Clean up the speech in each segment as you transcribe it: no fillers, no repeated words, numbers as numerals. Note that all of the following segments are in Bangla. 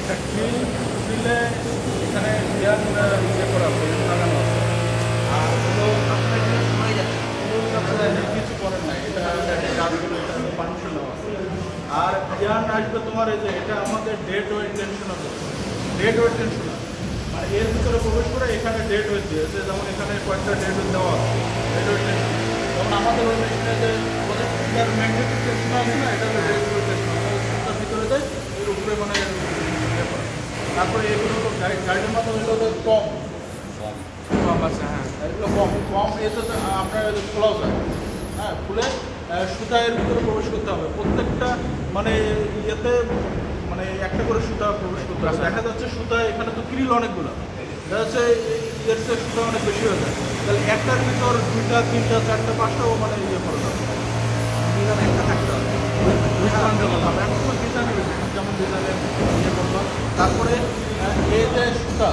একটা গ্রিলে এখানে ইয়ার ইয়ে করা লাগানো আছে। আর হলো কিছু করার নাই, এটা কাজগুলো এটা পারমিশন দেওয়া আছে। আর ইয়ার আসবে তোমার এই যে এটা আমাদের ডেড ওয়েট টেনশন আছে, ডেড ওয়েট টেনশন মানে এর ভিতরে প্রবেশ করে এখানে ডেড ওয়েট দিয়েছে, যেমন এখানে কয়েকটা ডেড ওয়েট দেওয়া আছে ডেড ওয়েট টেনশন। যেমন আমাদের ওই মেশিনে যে ওদের ম্যাগনেটিক টেনশন আছে না, এটা হলো ডেড ওয়েট টেনশন, তার ভিতরে দেয় এর উপরে মানে ইয়ে করে। তারপরে এগুলো তো গাইডের মতো হলো কম কম আছে, হ্যাঁ এগুলো কম কম এতে আপনার খোলাও যায়, হ্যাঁ খুলে সুতা এর ভিতরে প্রবেশ করতে হবে প্রত্যেকটা মানে ইয়েতে, মানে একটা করে সুতা প্রবেশ করতে হবে। দেখা যাচ্ছে সুতা এখানে তো ক্রিল অনেকগুলো, দেখা যাচ্ছে এর চেয়ে সুতা অনেক বেশি হয়ে যায়, তাহলে একটার ভিতর 2টা 3টা 4টা 5টাও মানে ইয়ে করে যাবে, একটা থাকতে হবে যেমন ডিজাইনের ইয়ে করলাম। তারপরে এই যে সুতা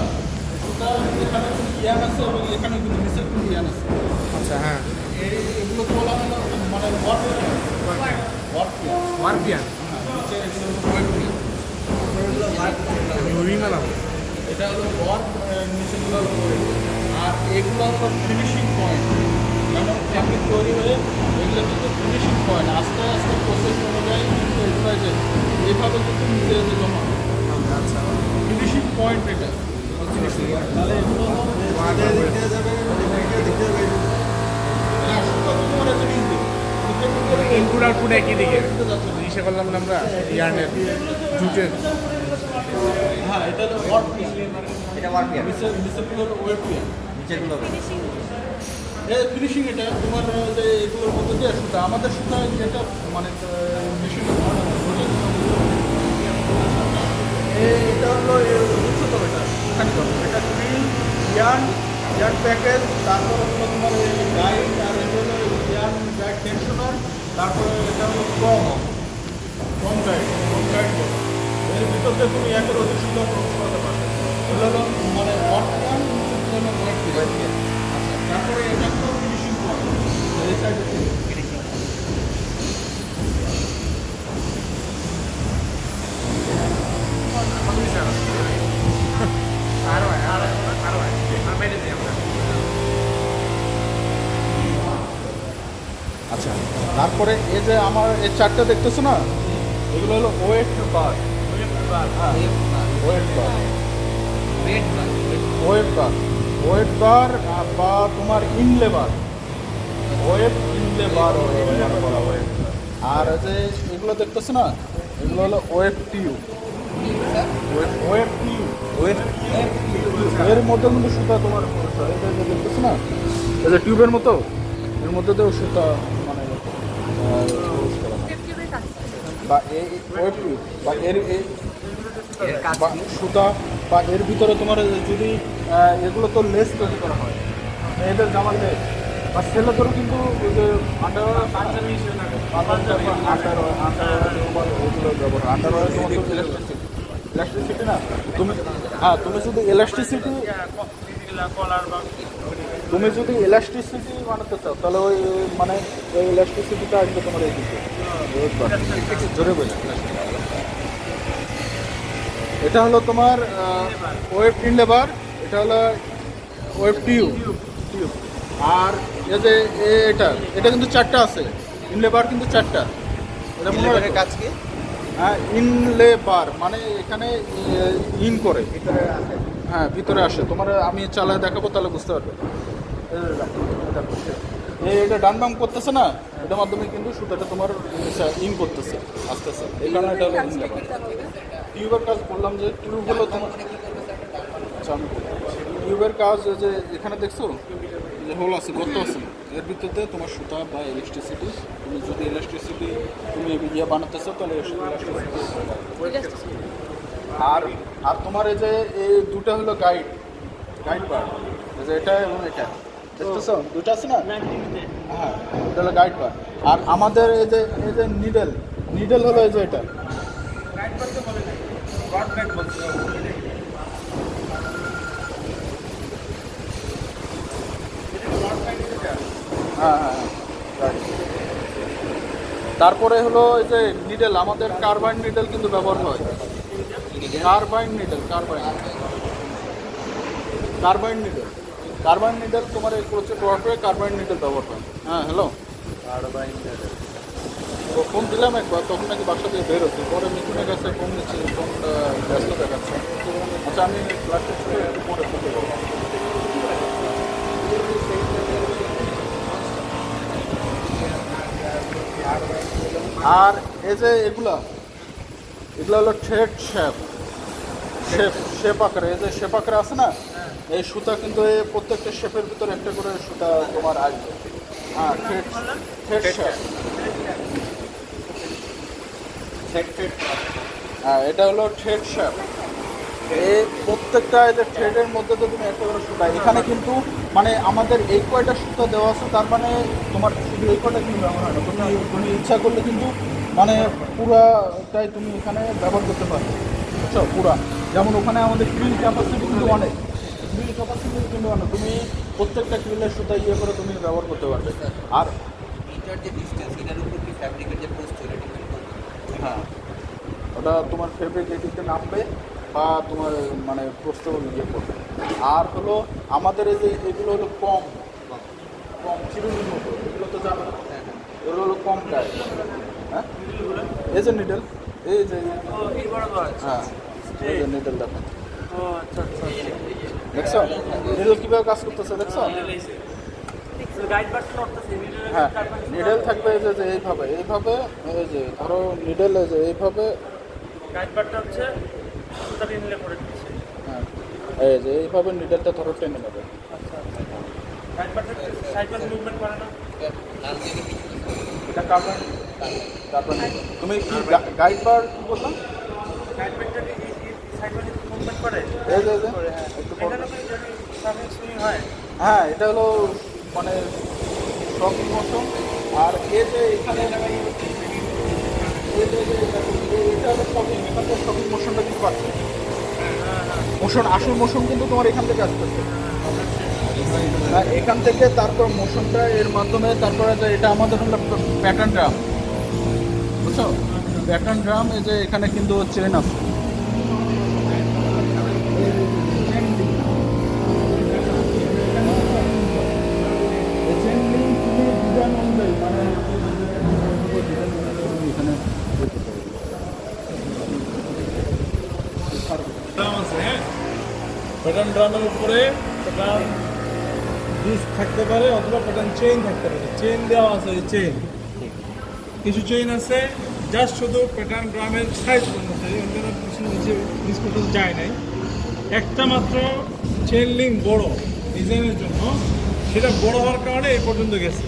সুতা এখানে ইয়ান আছে এবং এখানে কিন্তু নিচের কিন্তু ইয়ান আছে। আচ্ছা, হ্যাঁ এগুলো বলা হলো মানে ওয়ার্পিয়ান এটা হলো ওয়ার্ক নিচেগুলো। আর এগুলো হলো ফিনিশিং পয়েন্ট, যেমন ফ্যাব্রিক তৈরি হয়ে এগুলো কিন্তু ফিনিশিং পয়েন্ট, আস্তে আস্তে প্রসেস অনুযায়ী কিন্তু এগুলো যে এইভাবে কিন্তু নিচে জমা। আচ্ছা, ফিনিশিং পয়েন্ট এটা তাহলে এগুলো ইনপুট আউটপুট একই দিকে ইসে করলাম না আমরা ইয়ার্নের জুটের। হ্যাঁ এটা হলো ওয়ার্পিয়ান, এটা ওয়ার্পিয়ান নিচেগুলো হলো ওয়েপিয়ান, নিচেগুলো ফিনিশিং। এটা তোমার যে এগুলোর মধ্যে দিয়ে সুতা আমাদের সুতা যেটা মানে মেশিন এটা হলো উচ্চতর, এটা এটা ক্রিল ইয়ার্ন ইয়ার্ন প্যাকেজ, তারপরে হলো তোমার গাইড, আর এটা হলো ইয়ার্ন গাইড টেনশনার, তারপরে এটা হলো কম গাইড এর ভিতর দিয়ে তুমি একের অধিক সুতা প্রবেশ করতে পারবে। এগুলো হলো মানে ওয়ার্পিয়ান, তারপরে এটা হলো ফিনিশিং পয়েন্ট এই সাইডে ফিনিশিং। আচ্ছা, তারপরে এই যে আমার এই চারটা দেখতেছো না, এগুলো হলো ওয়েট বার, ওয়েট বার বা তোমার ইনলে বার, ইনলে বার বলা হয়। আর যে এগুলো দেখতেছো না, এগুলো হলো ওয়েট টিউব, এর মধ্যে কিন্তু সুতা তোমার দেখতেছো না, এই যে টিউবের মতো এর মধ্যে তো সুতা মানে বা এই ওয়েট টিউব বা এর সুতা বা এর ভিতরে তোমার যদি এগুলো তো লেস তৈরি করা হয়, এদের জামার লেস বা সেলেদেরও কিন্তু ওই যে আন্ডারওয়্যার পাঞ্জাবি হিসেবে থাকে, আন্ডারওয়্যার তোমার তো ইলাস্টিসিটি না, তুমি যদি ইলাস্টিসিটি বানাতে চাও তাহলে ওই মানে ওই ইলাস্টিসিটিটা আসবে তোমার এই দিকে জোরে বোঝা। এটা হলো তোমার ওয়েব ইনলেবার, এটা হলো ওয়েব টিউব। আর এই যে এটা কিন্তু 4টা আছে, ইনলেবার কিন্তু 4টা। এটা মনে হয় কাজ কি? হ্যাঁ, ইনলেবার মানে এখানে ইন করে হ্যাঁ ভিতরে আসে। তোমার আমি চালায় দেখাবো তাহলে বুঝতে পারবে। এটা ডান বাম করতেছে না, এটার মাধ্যমে কিন্তু সুতাটা তোমার ইন করতেছে আস্তে আস্তে, এই কারণে এটা হলো ইনলেবার। টিউবের কাজ বললাম যে টিউব হলো তোমার, আচ্ছা আমি টিউবের কাজ যে এখানে দেখছো যে হোল আছে, গর্ত আছে, এর ভিতরে তোমার সুতা বা ইলেকট্রিসিটি, তুমি যদি ইলেকট্রিসিটি তুমি ইয়ে বানাতেছো তাহলে আর আর তোমার এই যে এই দুটো হলো গাইড বার, যে এটা এবং এটা দেখতেছো দুটো আছে না, হ্যাঁ এটা হলো গাইড বার। আর আমাদের এই যে নিডেল হলো এই যে এটা হ্যাঁ হ্যাঁ রাইট। তারপরে হলো এই যে নিডেল, আমাদের কার্বাইড নিডেল কিন্তু ব্যবহার হয়, কার্বাইন নিডল, কার্বাইন নিডল তোমার এই ক্রোচেট ওয়ার্কওয়ে কার্বাইন নিডল ব্যবহার হয়। হ্যাঁ হ্যালো, কার্বাইন নিডল। তো ফোন দিলাম একবার, তখন নাকি বাসা থেকে বের হচ্ছে, পরে মিঠুনের কাছে ফোন দিচ্ছি, ফোনটা ব্যস্ত দেখাচ্ছে। আচ্ছা আমি ক্লাস টেস্ট করে একটু পরে ফোন দেবো। আর এই যে এগুলা হলো থ্রেড শেপ আকারে, এই যে শেপ আকারে আছে না, এই সুতা কিন্তু এই প্রত্যেকটা শেপের ভিতরে একটা করে সুতা তোমার আসবে। হ্যাঁ থ্রেড শেপ, হ্যাঁ এটা হলো থ্রেড শেপ। এই প্রত্যেকটা এই যে থ্রেডের মধ্যে তো তুমি একটা করে সুতা, এখানে কিন্তু মানে আমাদের এই কয়টা সুতা দেওয়া আছে, তার মানে তোমার শুধু এই কয়টা কিন্তু ব্যবহার হয় না, তুমি ইচ্ছা করলে কিন্তু মানে পুরাটাই তুমি এখানে ব্যবহার করতে পারবে, বুঝছো? পুরা যেমন ওখানে আমাদের ক্রিল ক্যাপাসিটি কিন্তু অনেক, তুমি প্রত্যেকটা ক্রিলের সুতা ইয়ে করে তুমি ব্যবহার করতে পারবে। আর মিটার যে ডিসটেন্স এটার উপর কি ফ্যাব্রিকের যে পোস্ট এটা ডিপেন্ড করবে? হ্যাঁ ওটা তোমার ফেব্রিক এদিকতে নামবে বা তোমার মানে প্রশ্ন ইয়ে করবে। আর হলো আমাদের এই যে এগুলো হলো কম চিরুনির মতো, এগুলো তো জানো, এগুলো হলো কম গায়ে। হ্যাঁ এই যে নিডল, এই যে হ্যাঁ এই যে নিডল দেখো, দেখছো নিডল কীভাবে কাজ করতেছে, দেখছো? হ্যাঁ নিডল থাকবে এই যে এইভাবে এই যে ধরো নিডল এই যে এইভাবে, হ্যাঁ এই যে এইভাবে নিডলটা ধরো টেনে নেবে। এটা কার্বন, তুমি কি গাইড বার কি বললাম? এই যে একটু হ্যাঁ এটা হলো মানে শপিং মোশন। আর এই যে এখানে এটা হলো শপিং, এখান থেকে শপিং মোশনটা কিন্তু পাচ্ছে, মোশন আসল মোশন কিন্তু তোমার এখান থেকে আসতেছে, এখান থেকে তারপর মোশনটা এর মাধ্যমে তারপরে যে এটা আমাদের হলো প্যাটার্ন ড্রাম, বুঝছো? প্যাটার্ন ড্রাম এই যে এখানে কিন্তু চেন আছে, প্যাটার্ন ড্রামের উপরে প্যাটার্ন ডিস্ক থাকতে পারে অথবা প্যাটার্ন চেইন থাকতে পারে, চেইন দেওয়া আছে, চেইন কিছু চেইন আছে জাস্ট শুধু প্যাটার্ন ড্রামের সাইজ অনুযায়ী, অন্যান্য কিছু জিনিস পর্যন্ত যায় নাই, একটা মাত্র চেইন লিঙ্ক বড় ডিজাইনের জন্য, সেটা বড় হওয়ার কারণে এই পর্যন্ত গেছে,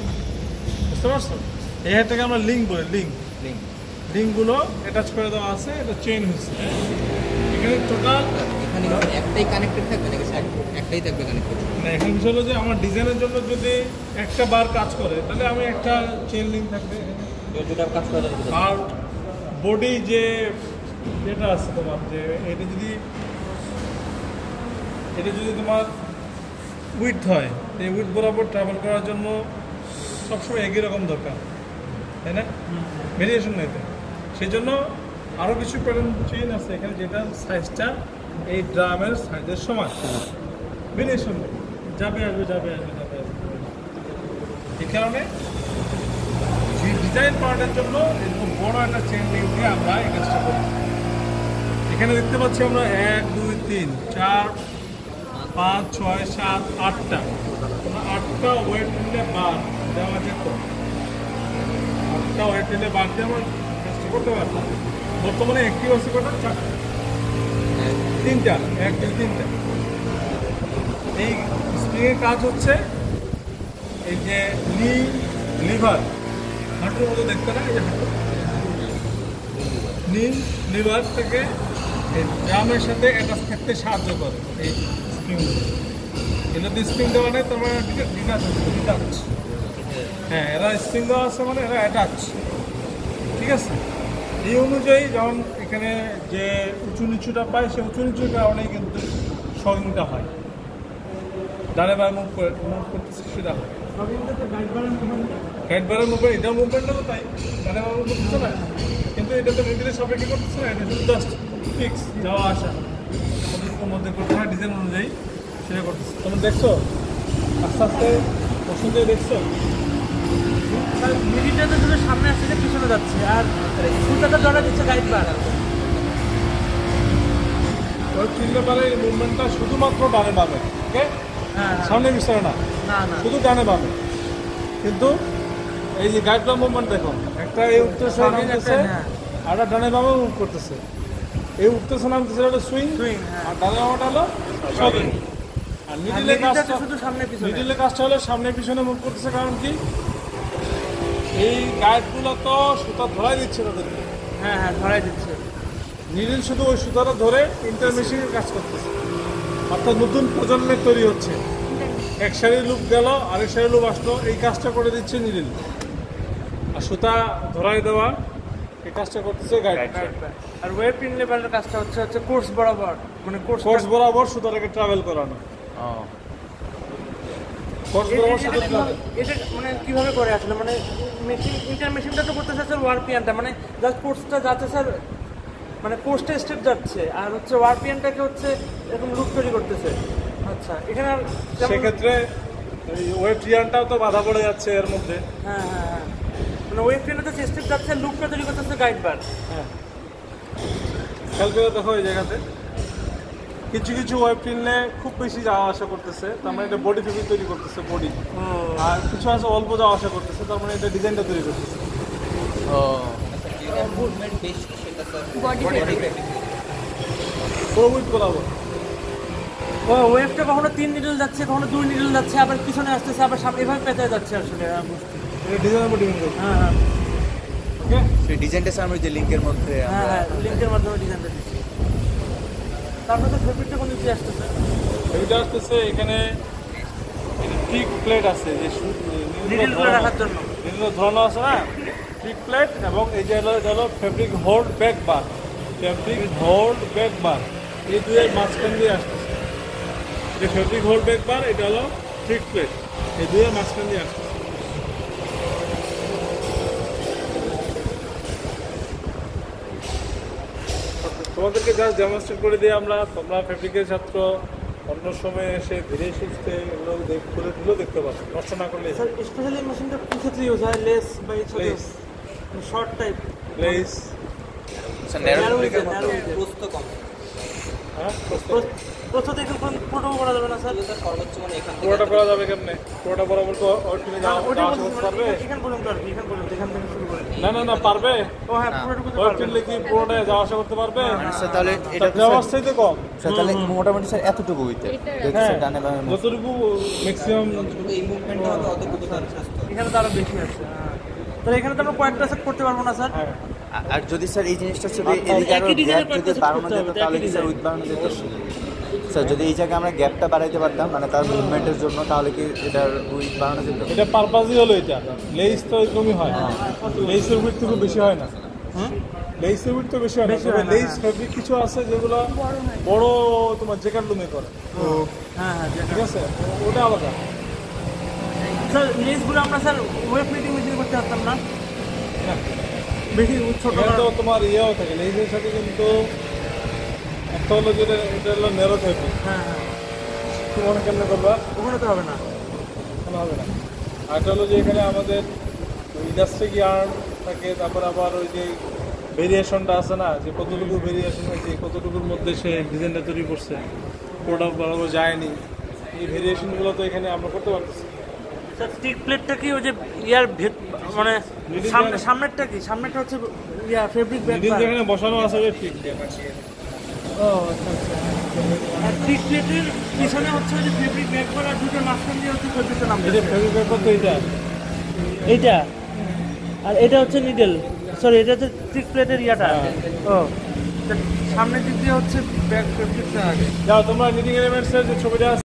বুঝতে পারছো? এই হাতটাকে আমরা লিঙ্ক বলি, লিঙ্কগুলো অ্যাটাচ করে দেওয়া আছে, এটা চেইন হচ্ছে। এখানে টোটাল এখানে একটাই কানেক্টেড থাকবে নাকি একটাই থাকবে কানেক্টেড? না, এখন বিষয় হলো যে আমার ডিজাইনের জন্য যদি একটা বার কাজ করে তাহলে আমি একটা চেইন লিঙ্ক থাকবে, দুটা কাজ করে। আর বডি যেটা আছে তোমার, যে এটা যদি তোমার উইথ হয়, এই উইথ বরাবর ট্রাভেল করার জন্য সবসময় একই রকম দরকার, তাই না? ভেরিয়েশন নেই তো, সেই জন্য আরও কিছু প্যাটার্ন চেইন আছে এখানে, যেটা সাইজটা এই ড্রামের সাইজের সমান, ভেরিয়েশন নেই, যাবে আসবে। এই কারণে ডিজাইন পার্টের জন্য এরকম বড় একটা চেইন লিঙ্ক দিয়ে আমরা এই কাজটা করি। এখানে দেখতে পাচ্ছি আমরা 1 2 3 4 5 6 7 8টা, 8টা ওয়েট নিলে বার দেওয়া যেত, 8টা ওয়েট নিলে বার দিয়ে আমরা কাজটা করতে পারতাম। বর্তমানে অ্যাক্টিভ আছে কটা? 3টা, 1 2 3টা। এই স্প্রিংয়ের কাজ হচ্ছে এই যে লিভার, হাঁটুর মতো দেখতে না, এই যে হাঁটু, লিভার থেকে এই ড্রামের সাথে অ্যাটাচ থাকতে সাহায্য করে এই স্প্রিংগুলো। এটাতে স্প্রিং দেওয়া নেই, তার মানে ডিটাচ। হ্যাঁ, এরা স্প্রিং দেওয়া আছে মানে এরা অ্যাটাচ, ঠিক আছে? এই অনুযায়ী যখন এখানে যে উঁচু নিচুটা পায়, সে উঁচু নিচুর কারণেই কিন্তু শকিংটা হয়, ডানে বাই মুভ করতেছে সেটা হয়। গাইড বারের মুভমেন্ট, এটার মুভমেন্টটা তো তাই, ডানে বাই মুভ করতেছে না, কিন্তু এটা তো নির্দিষ্ট সাপেক্ষে করতেছে না, এটা শুধু জাস্ট ফিক্স যাওয়া আসা কতটুকুর মধ্যে করতে হয় ডিজাইন অনুযায়ী সেটা করতেছে। তোমরা দেখছো আস্তে আস্তে পছন্দ দেখছো? মিডিলটা তো শুধু সামনে আসছে পিছনে যাচ্ছে, আর সুতাটা জড়া দিচ্ছে গাইড বার। ওই কিনলে পারে এই মুভমেন্টটা শুধুমাত্র ডানে বামে, ওকে? হ্যাঁ সামনে পিছনে না, না না শুধু ডানে বামে। কিন্তু এই যে গাইড বার মুভমেন্ট দেখো, একটা এই উঠতেছে নামতেছে, হ্যাঁ। আর একটা ডানে বামে মুভ করতেছে। এই উঠতেছে নামতেছে হলো সুইং, সুইং, হ্যাঁ। আর ডানে বামাটা হলো শটিং। আর মিডিলে কাজটা শুধু সামনে পিছনে। মিডিলে কাজটা হলো সামনে পিছনে মুভ করতেছে। কারণ কি এই গাইডগুলো তো সুতা ধরাই দিচ্ছে তাদেরকে, হ্যাঁ হ্যাঁ ধরাই দিচ্ছে। নিডিল শুধু ওই সুতাটা ধরে ইন্টারমেশিনের কাজ করতেছে। অর্থাৎ নতুন প্রজন্মের তৈরি হচ্ছে। এক সারি লুপ গেল, আরেক সারি লুপ আসলো, এই কাজটা করে দিচ্ছে নিডিল। আর সুতা ধরাই দেওয়া এই কাজটা করতেছে গাইড। আর ওয়েব পিন লেভেলের কাজটা হচ্ছে কোর্স বরাবর, মানে কোর্স বরাবর সুতাটাকে ট্রাভেল করানো। কোর্স বরাবর সুতা travel। এটা মানে কিভাবে করে আসলে, মানে মেশিন ইন্টার মেশিনটা তো করতেছে স্যার ওয়ারপিয়ানটা, মানে জাস্ট কোর্সটা যাচ্ছে স্যার, মানে কোর্সটা স্টেপ যাচ্ছে, আর হচ্ছে ওয়ারপিয়ানটাকে হচ্ছে এরকম লুপ তৈরি করতেছে। আচ্ছা, এখানে আর যেমন- সেক্ষেত্রে ওয়েব ট্রিয়ানটাও তো বাধা পড়ে যাচ্ছে এর মধ্যে। হ্যাঁ হ্যাঁ হ্যাঁ, মানে ওয়েব পিয়ানটা তো স্টেপ যাচ্ছে, লুপটা তৈরি করতেছে গাইড বার। হ্যাঁ, খেয়াল করে দেখো এই জায়গাতে কিছু কিছু ওয়েব কিনলে খুব বেশি যাওয়া আসা করতেছে, তার মানে এটা বডি ফেব্রিক তৈরি করতেছে বডি। আর কিছু আছে অল্প যাওয়া আসা করতেছে, তার মানে এটা ডিজাইনটা তৈরি করতেছে। যেটা মুভমেন্ট বেশি সেটা স্যার Body fabric। পুরো উইথ বরাবর। ও ওয়েবটা কখনো 3 নিডল যাচ্ছে, কখনো 2 নিডল যাচ্ছে, আবার পিছনে আসতেছে, আবার সামনে, এভাবে পেঁচায় যাচ্ছে আসলে। এটা ডিজাইনের উপর ডিপেন্ড করছে। হ্যাঁ হ্যাঁ ওকে, সেই ডিজাইনটা স্যার আমরা যে লিংকের মধ্যে হ্যাঁ হ্যাঁ, লিঙ্কের মাধ্যমে ডিজাইনটা দিচ্ছি। তারপরে তো ফেব্রিকটা কোন দিকে আসতেছে? এইটা আসতেছে এখানে ট্রিক প্লেট আছে, যে নিডলগুলো রাখার জন্য। নিডল ধরানো আছে না, ট্রিক প্লেট। এবং এই যে হলো ফেব্রিক হোল্ড ব্যাক বার, ফেব্রিক হোল্ড ব্যাক বার, এই দুয়ের মাঝখান দিয়ে আসতেছে। এটা ফেব্রিক হোল্ড ব্যাক বার, এটা হলো ট্রিক প্লেট, এই দুয়ের মাঝখান দিয়ে আসতেছে। তোমাদেরকে জাস্ট ডেমনস্ট্রেট করে দিয়ে আমরা, তোমরা ফেব্রিকের ছাত্র, অন্য সময় এসে ধীরে সুস্থে এগুলো খুলে দিলেও দেখতে পাচ্ছ, নষ্ট না করলে। স্যার স্পেশালি মেশিনটা কোন ক্ষেত্রে ইউজ হয়? লেস বা less, short type? Less, sir narrow narrow ফেব্রিকের width, narrow মধ্যে width। প্রস্থ কম হ্যাঁ প্রথমে একটু পুরোটা করা যাবে না স্যার? তাহলে স্যার সর্বোচ্চ মানে এখান থেকে পুরোটা করা যাবে কেমনে? পুরোটা বরাবর তো ওর কিনে যাওয়া ওইটা যাওয়া বলছি, আসা করতে পারবে? এখান পর্যন্ত আর কি, এখান পর্যন্ত, এখান থেকে শুরু করে। না না না, পারবে। ও হ্যাঁ, পুরোটুকু তো ওর পারবে। কিনলে কি পুরোটা যাওয়া আসা করতে পারবে? স্যার তাহলে এটা তার ব্যবস্থাই তো কম। স্যার তাহলে মোটামুটি স্যার এতটুকু হইতে হ্যাঁ, ডানে বামে যতটুকু ম্যাক্সিমাম। এই মুভমেন্টটা হবে অতটুকু তার স্বাস্থ্য। এখানে তো আরো বেশি আছে। হ্যাঁ। তাহলে এখানে তো আমরা কয়েকটা সেট করতে পারবো না স্যার? হ্যাঁ, আর যদি স্যার এই জিনিসটা যদি এদিকে আরো একই ডিজাইনের গ্যাপ যদি কয়েকটা বাড়ানো করতে যেত হবে, তাহলে একই কি স্যার ডিজাইন। উইথ বাড়ানো যেত? স্যার যদি এই জায়গায় আমরা গ্যাপটা বাড়াইতে পারতাম মানে তার মুভমেন্টের জন্য, তাহলে কি এটার উইথ বাড়ানো যেত? এটা পারপাসই হলো এটা। লেস তো এরকমই হয়, লেসের উইথ থেকে বেশি হয় না। লেসের উইথ তো বেশি হয় না, বেশি তবে হয় না, লেস হ্যাঁ। ফেব্রিক কিছু আছে যেগুলো বড় তোমার জ্যাকেট লুমে করে, হ্যাঁ হ্যাঁ, ঠিক আছে, ওটা আলাদা। স্যার লেসগুলো আমরা স্যার ওয়েব মিটিং মেশিন করতে পারতাম না? না, বেশি ছোট এখানে তো তোমার ইয়েও থাকে, লেসের সাথে কিন্তু একটা হলো যেটা, এটা হলো নেরো ফেব্রিক। হ্যাঁ হ্যাঁ, তুমি মনে কেমনে করবা? ওখানে তো হবে না। কোনো হবে না। আর একটা হলো যে এখানে আমাদের ইলাস্ট্রিক ইয়ার্ন থাকে, তারপর আবার ওই যে ভেরিয়েশনটা আছে না, যে কতটুকু ভেরিয়েশন হয়েছে, কতটুকুর মধ্যে সে ডিজাইনটা তৈরি করছে, প্রোডাক্ট বরাবর যায়নি, এই ভেরিয়েশনগুলো তো এখানে আমরা করতে পারতেছি। স্যার স্টিক প্লেটটা কি ওই যে ইয়ার মানে Middle সামনেরটা কি? সামনেরটা হচ্ছে ইয়া ফেব্রিক ব্যাগ। মিডিল যেখানে বসানো আছে ওই ঠিক ও আচ্ছা আচ্ছা। আর স্টিক প্লেটের পিছনে হচ্ছে ওই যে ফেব্রিক ব্যাগ আর দুটোর মাঝখান দিয়ে হচ্ছে ফেব্রিকটা নাম। এটা ফেব্রিক পেপার তো এইটা। এইটা আর এটা হচ্ছে নিডল, সরি এটা হচ্ছে স্টিক প্লেটের ইয়াটা। ও তা সামনের দিক দিয়ে হচ্ছে ব্যাগ ফেব্রিকটা আগে। যাও তোমরা নিডিং এলিমেন্টসের যে ছবিটা